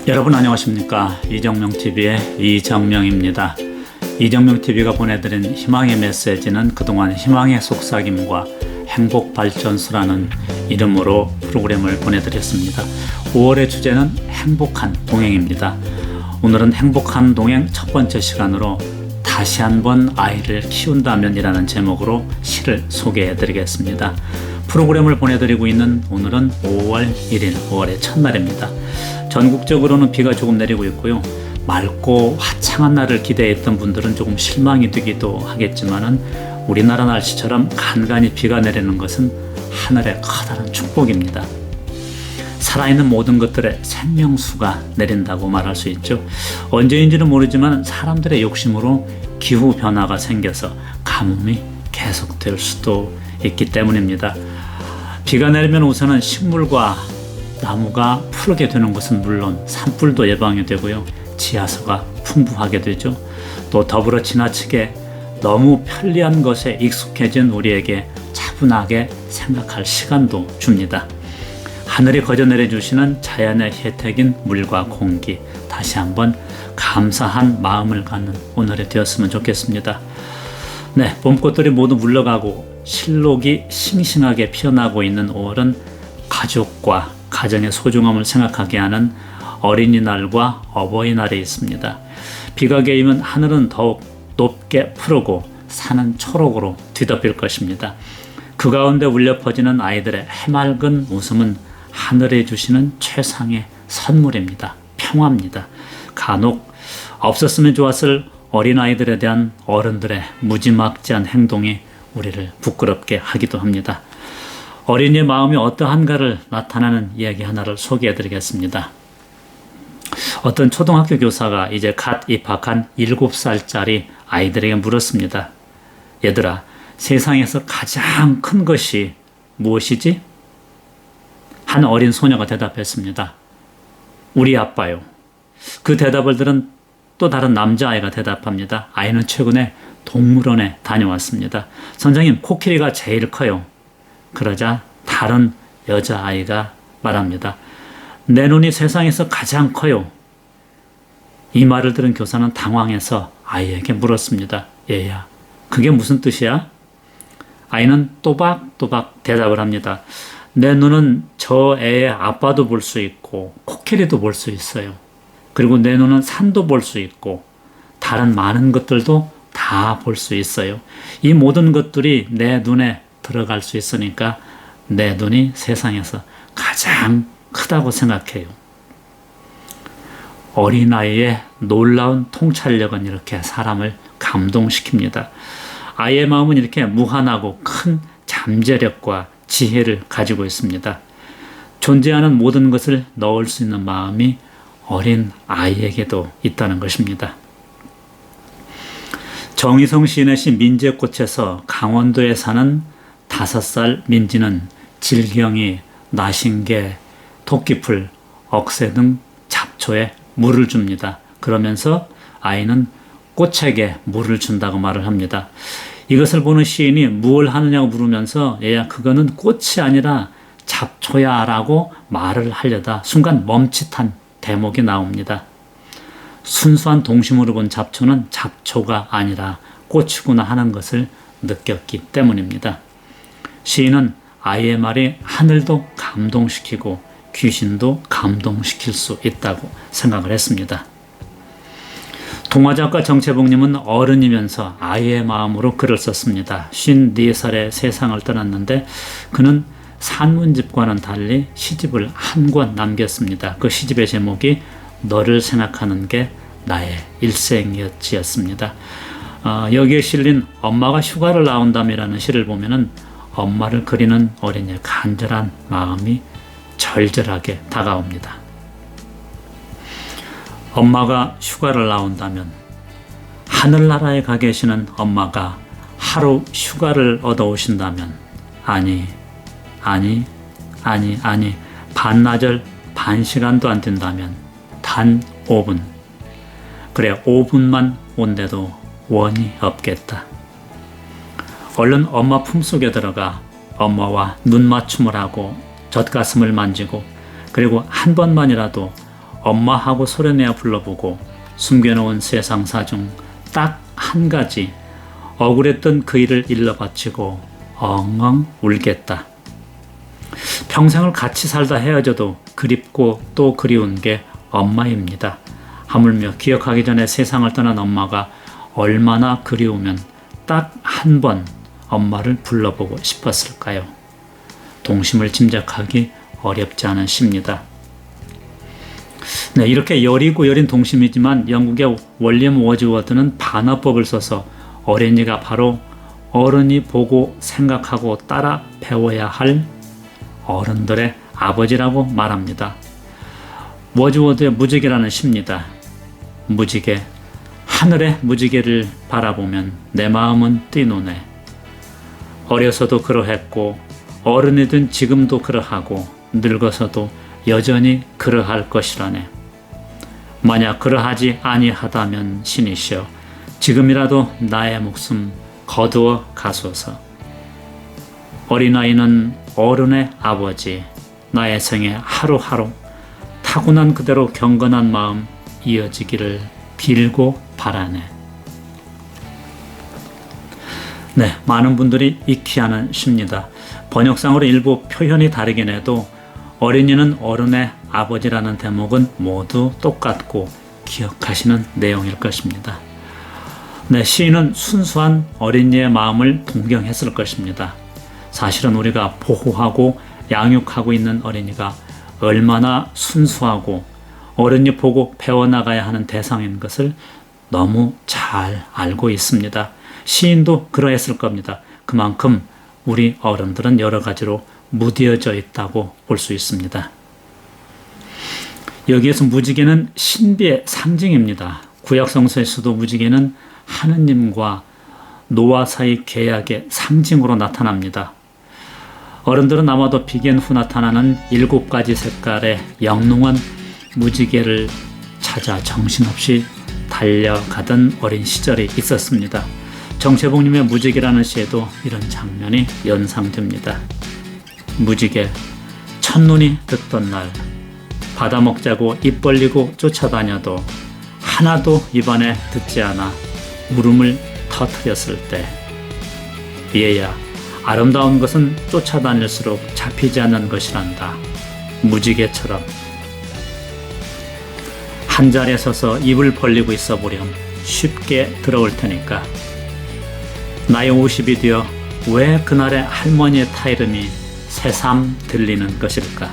여러분 안녕하십니까? 이정명TV의 이정명입니다. 이정명TV가 보내드린 희망의 메시지는 그동안 희망의 속삭임과 행복발전소라는 이름으로 프로그램을 보내드렸습니다. 5월의 주제는 행복한 동행입니다. 오늘은 행복한 동행 첫 번째 시간으로 다시 한번 아이를 키운다면 이라는 제목으로 시를 소개해드리겠습니다. 프로그램을 보내드리고 있는 오늘은 5월 1일 5월의 첫날입니다. 전국적으로는 비가 조금 내리고 있고요. 맑고 화창한 날을 기대했던 분들은 조금 실망이 되기도 하겠지만은 우리나라 날씨처럼 간간히 비가 내리는 것은 하늘의 커다란 축복입니다. 살아있는 모든 것들의 생명수가 내린다고 말할 수 있죠. 언제인지는 모르지만 사람들의 욕심으로 기후 변화가 생겨서 가뭄이 계속될 수도 있기 때문입니다. 비가 내리면 우선은 식물과 나무가 푸르게 되는 것은 물론 산불도 예방이 되고요. 지하수가 풍부하게 되죠. 또 더불어 지나치게 너무 편리한 것에 익숙해진 우리에게 차분하게 생각할 시간도 줍니다. 하늘이 거저 내려주시는 자연의 혜택인 물과 공기, 다시 한번 감사한 마음을 갖는 오늘이 되었으면 좋겠습니다. 네, 봄꽃들이 모두 물러가고 실록이 싱싱하게 피어나고 있는 5월은 가족과 가정의 소중함을 생각하게 하는 어린이날과 어버이날이 있습니다. 비가 개이면 하늘은 더욱 높게 푸르고 산은 초록으로 뒤덮일 것입니다. 그 가운데 울려 퍼지는 아이들의 해맑은 웃음은 하늘이 주시는 최상의 선물입니다. 평화입니다. 간혹 없었으면 좋았을 어린아이들에 대한 어른들의 무지막지한 행동이 우리를 부끄럽게 하기도 합니다. 어린이의 마음이 어떠한가를 나타내는 이야기 하나를 소개해 드리겠습니다. 어떤 초등학교 교사가 이제 갓 입학한 7살짜리 아이들에게 물었습니다. 얘들아, 세상에서 가장 큰 것이 무엇이지? 한 어린 소녀가 대답했습니다. 우리 아빠요. 그 대답을 들은 또 다른 남자아이가 대답합니다. 아이는 최근에 동물원에 다녀왔습니다. 선생님, 코끼리가 제일 커요. 그러자 다른 여자아이가 말합니다. 내 눈이 세상에서 가장 커요. 이 말을 들은 교사는 당황해서 아이에게 물었습니다. 얘야, 그게 무슨 뜻이야? 아이는 또박또박 대답을 합니다. 내 눈은 저 애의 아빠도 볼 수 있고 코끼리도 볼 수 있어요. 그리고 내 눈은 산도 볼 수 있고 다른 많은 것들도 다 볼 수 있어요. 이 모든 것들이 내 눈에 들어갈 수 있으니까 내 눈이 세상에서 가장 크다고 생각해요. 어린아이의 놀라운 통찰력은 이렇게 사람을 감동시킵니다. 아이의 마음은 이렇게 무한하고 큰 잠재력과 지혜를 가지고 있습니다. 존재하는 모든 것을 넣을 수 있는 마음이 어린 아이에게도 있다는 것입니다. 정희성 시인의 시 민재꽃에서 강원도에 사는 5살 민지는 질경이, 나신개, 토끼풀, 억새 등 잡초에 물을 줍니다. 그러면서 아이는 꽃에게 물을 준다고 말을 합니다. 이것을 보는 시인이 무엇을 하느냐고 물으면서 얘야, 그거는 꽃이 아니라 잡초야 라고 말을 하려다 순간 멈칫한 대목이 나옵니다. 순수한 동심으로 본 잡초는 잡초가 아니라 꽃이구나 하는 것을 느꼈기 때문입니다. 시인은 아이의 말이 하늘도 감동시키고 귀신도 감동시킬 수 있다고 생각을 했습니다. 동화작가 정채복님은 어른이면서 아이의 마음으로 글을 썼습니다. 54살에 세상을 떠났는데 그는 산문집과는 달리 시집을 한 권 남겼습니다. 그 시집의 제목이 너를 생각하는 게 나의 일생이었지였습니다. 여기에 실린 엄마가 휴가를 나온다이라는 시를 보면은 엄마를 그리는 어린이의 간절한 마음이 절절하게 다가옵니다. 엄마가 휴가를 나온다면 하늘나라에 가 계시는 엄마가 하루 휴가를 얻어오신다면 아니 반나절 반시간도 안 된다면 단 5분 그래 5분만 온데도 원이 없겠다. 얼른 엄마 품속에 들어가 엄마와 눈맞춤을 하고 젖가슴을 만지고 그리고 한 번만이라도 엄마하고 소리내어 불러보고 숨겨놓은 세상사 중 딱 한 가지 억울했던 그 일을 일러 바치고 엉엉 울겠다. 평생을 같이 살다 헤어져도 그립고 또 그리운 게 엄마입니다. 하물며 기억하기 전에 세상을 떠난 엄마가 얼마나 그리우면 딱 한 번 엄마를 불러보고 싶었을까요? 동심을 짐작하기 어렵지 않으십니다. 네, 이렇게 여리고 여린 동심이지만 영국의 월리엄 워즈워드는 반어법을 써서 어린이가 바로 어른이 보고 생각하고 따라 배워야 할 어른들의 아버지라고 말합니다. 워즈워드의 무지개라는 시입니다. 무지개, 하늘의 무지개를 바라보면 내 마음은 뛰노네. 어려서도 그러했고 어른이 된 지금도 그러하고 늙어서도 여전히 그러할 것이라네. 만약 그러하지 아니하다면 신이시여 지금이라도 나의 목숨 거두어 가소서. 어린아이는 어른의 아버지, 나의 생에 하루하루 타고난 그대로 경건한 마음 이어지기를 빌고 바라네. 네, 많은 분들이 익히 하는 시입니다. 번역상으로 일부 표현이 다르긴 해도 어린이는 어른의 아버지라는 대목은 모두 똑같고 기억하시는 내용일 것입니다. 네, 시인은 순수한 어린이의 마음을 동경했을 것입니다. 사실은 우리가 보호하고 양육하고 있는 어린이가 얼마나 순수하고 어른이 보고 배워나가야 하는 대상인 것을 너무 잘 알고 있습니다. 시인도 그러했을 겁니다. 그만큼 우리 어른들은 여러 가지로 무뎌져 있다고 볼 수 있습니다. 여기에서 무지개는 신비의 상징입니다. 구약 성서에서도 무지개는 하느님과 노아 사이 계약의 상징으로 나타납니다. 어른들은 아마도 비견 후 나타나는 7가지 색깔의 영롱한 무지개를 찾아 정신없이 달려가던 어린 시절이 있었습니다. 정채봉님의 무지개라는 시에도 이런 장면이 연상됩니다. 무지개, 첫눈이 듣던 날 바다 먹자고 입 벌리고 쫓아다녀도 하나도 입안에 듣지 않아 울음을 터뜨렸을 때 얘야 아름다운 것은 쫓아다닐수록 잡히지 않는 것이란다. 무지개처럼 한 자리에 서서 입을 벌리고 있어 보렴 쉽게 들어올 테니까. 나이 50이 되어 왜 그날의 할머니의 타이름이 새삼 들리는 것일까?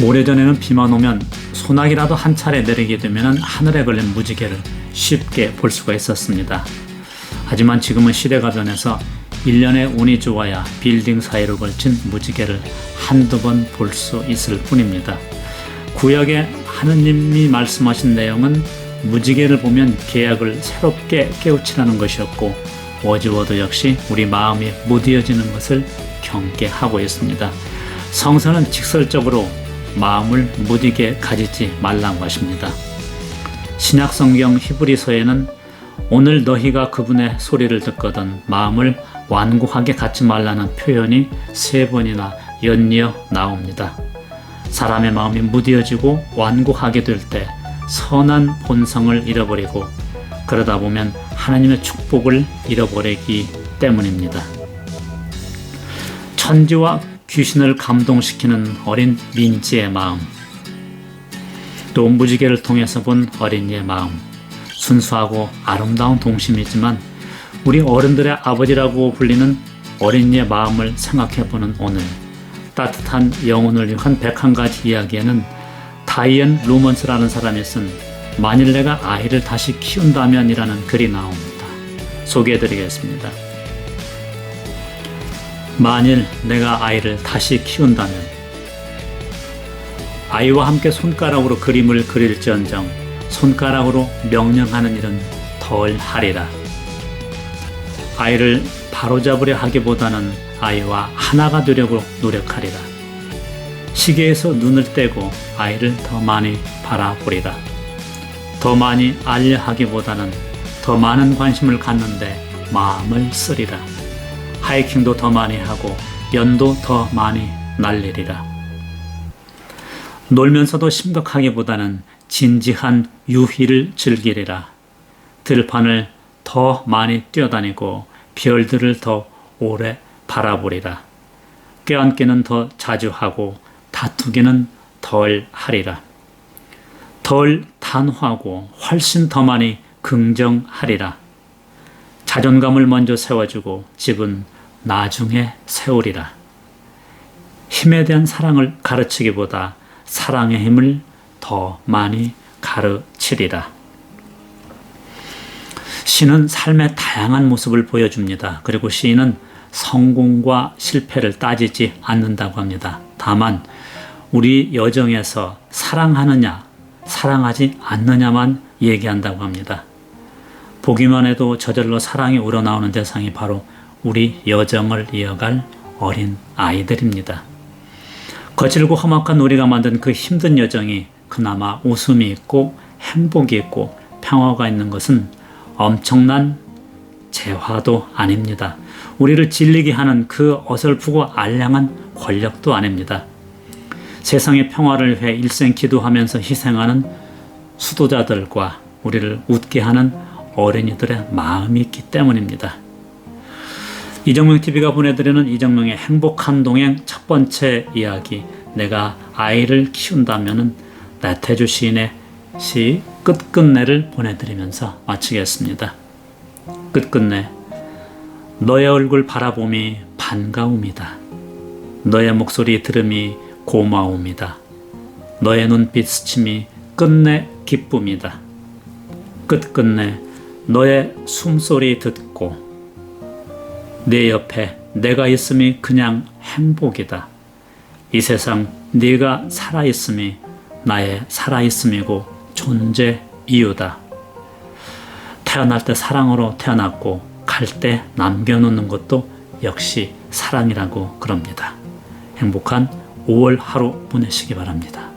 오래전에는 비만 오면 소나기라도 한 차례 내리게 되면 하늘에 걸린 무지개를 쉽게 볼 수가 있었습니다. 하지만 지금은 시대가 변해서 1년에 운이 좋아야 빌딩 사이로 걸친 무지개를 한두 번 볼 수 있을 뿐입니다. 구약에 하느님이 말씀하신 내용은 무지개를 보면 계약을 새롭게 깨우치라는 것이었고 워즈워드 역시 우리 마음이 무뎌지는 것을 경계하고 있습니다. 성서는 직설적으로 마음을 무디게 가지지 말라고 하십니다. 신약성경 히브리서에는 오늘 너희가 그분의 소리를 듣거든 마음을 완고하게 갖지 말라는 표현이 3번이나 연이어 나옵니다. 사람의 마음이 무뎌지고 완고하게 될 때 선한 본성을 잃어버리고 그러다 보면 하나님의 축복을 잃어버리기 때문입니다. 천지와 귀신을 감동시키는 어린 민지의 마음, 또 무지개를 통해서 본 어린이의 마음, 순수하고 아름다운 동심이지만 우리 어른들의 아버지라고 불리는 어린이의 마음을 생각해보는 오늘, 따뜻한 영혼을 위한 101가지 이야기에는 다이언 루먼스라는 사람이 쓴 만일 내가 아이를 다시 키운다면 이라는 글이 나옵니다. 소개해드리겠습니다. 만일 내가 아이를 다시 키운다면 아이와 함께 손가락으로 그림을 그릴지언정 손가락으로 명령하는 일은 덜 하리라. 아이를 바로잡으려 하기보다는 아이와 하나가 되려고 노력하리라. 시계에서 눈을 떼고 아이를 더 많이 바라보리라. 더 많이 알려 하기보다는 더 많은 관심을 갖는데 마음을 쓰리라. 하이킹도 더 많이 하고 연도 더 많이 날리리라. 놀면서도 심각하기보다는 진지한 유희를 즐기리라. 들판을 더 많이 뛰어다니고 별들을 더 오래 바라보리라. 껴안기는 더 자주 하고 다투기는 덜 하리라. 덜 단호하고 훨씬 더 많이 긍정하리라. 자존감을 먼저 세워주고 집은 나중에 세우리라. 힘에 대한 사랑을 가르치기보다 사랑의 힘을 더 많이 가르치리라. 시는 삶의 다양한 모습을 보여줍니다. 그리고 시인은 성공과 실패를 따지지 않는다고 합니다. 다만 우리 여정에서 사랑하느냐, 사랑하지 않느냐만 얘기한다고 합니다. 보기만 해도 저절로 사랑이 우러나오는 대상이 바로 우리 여정을 이어갈 어린 아이들입니다. 거칠고 험악한 우리가 만든 그 힘든 여정이 그나마 웃음이 있고 행복이 있고 평화가 있는 것은 엄청난 재화도 아닙니다. 우리를 질리게 하는 그 어설프고 알량한 권력도 아닙니다. 세상의 평화를 위해 일생 기도하면서 희생하는 수도자들과 우리를 웃게 하는 어린이들의 마음이 있기 때문입니다. 이정명TV가 보내드리는 이정명의 행복한 동행 첫 번째 이야기, 내가 아이를 키운다면은 나태주 시인의 시 끝끝내를 보내드리면서 마치겠습니다. 끝끝내. 너의 얼굴 바라봄이 반가움이다. 너의 목소리 들음이 고마움이다. 너의 눈빛 스침이 끝내 기쁨이다. 끝끝내 너의 숨소리 듣고 내 옆에 내가 있음이 그냥 행복이다. 이 세상 네가 살아있음이 나의 살아있음이고 존재 이유다. 태어날 때 사랑으로 태어났고 갈 때 남겨놓는 것도 역시 사랑이라고 그럽니다. 행복한 5월 하루 보내시기 바랍니다.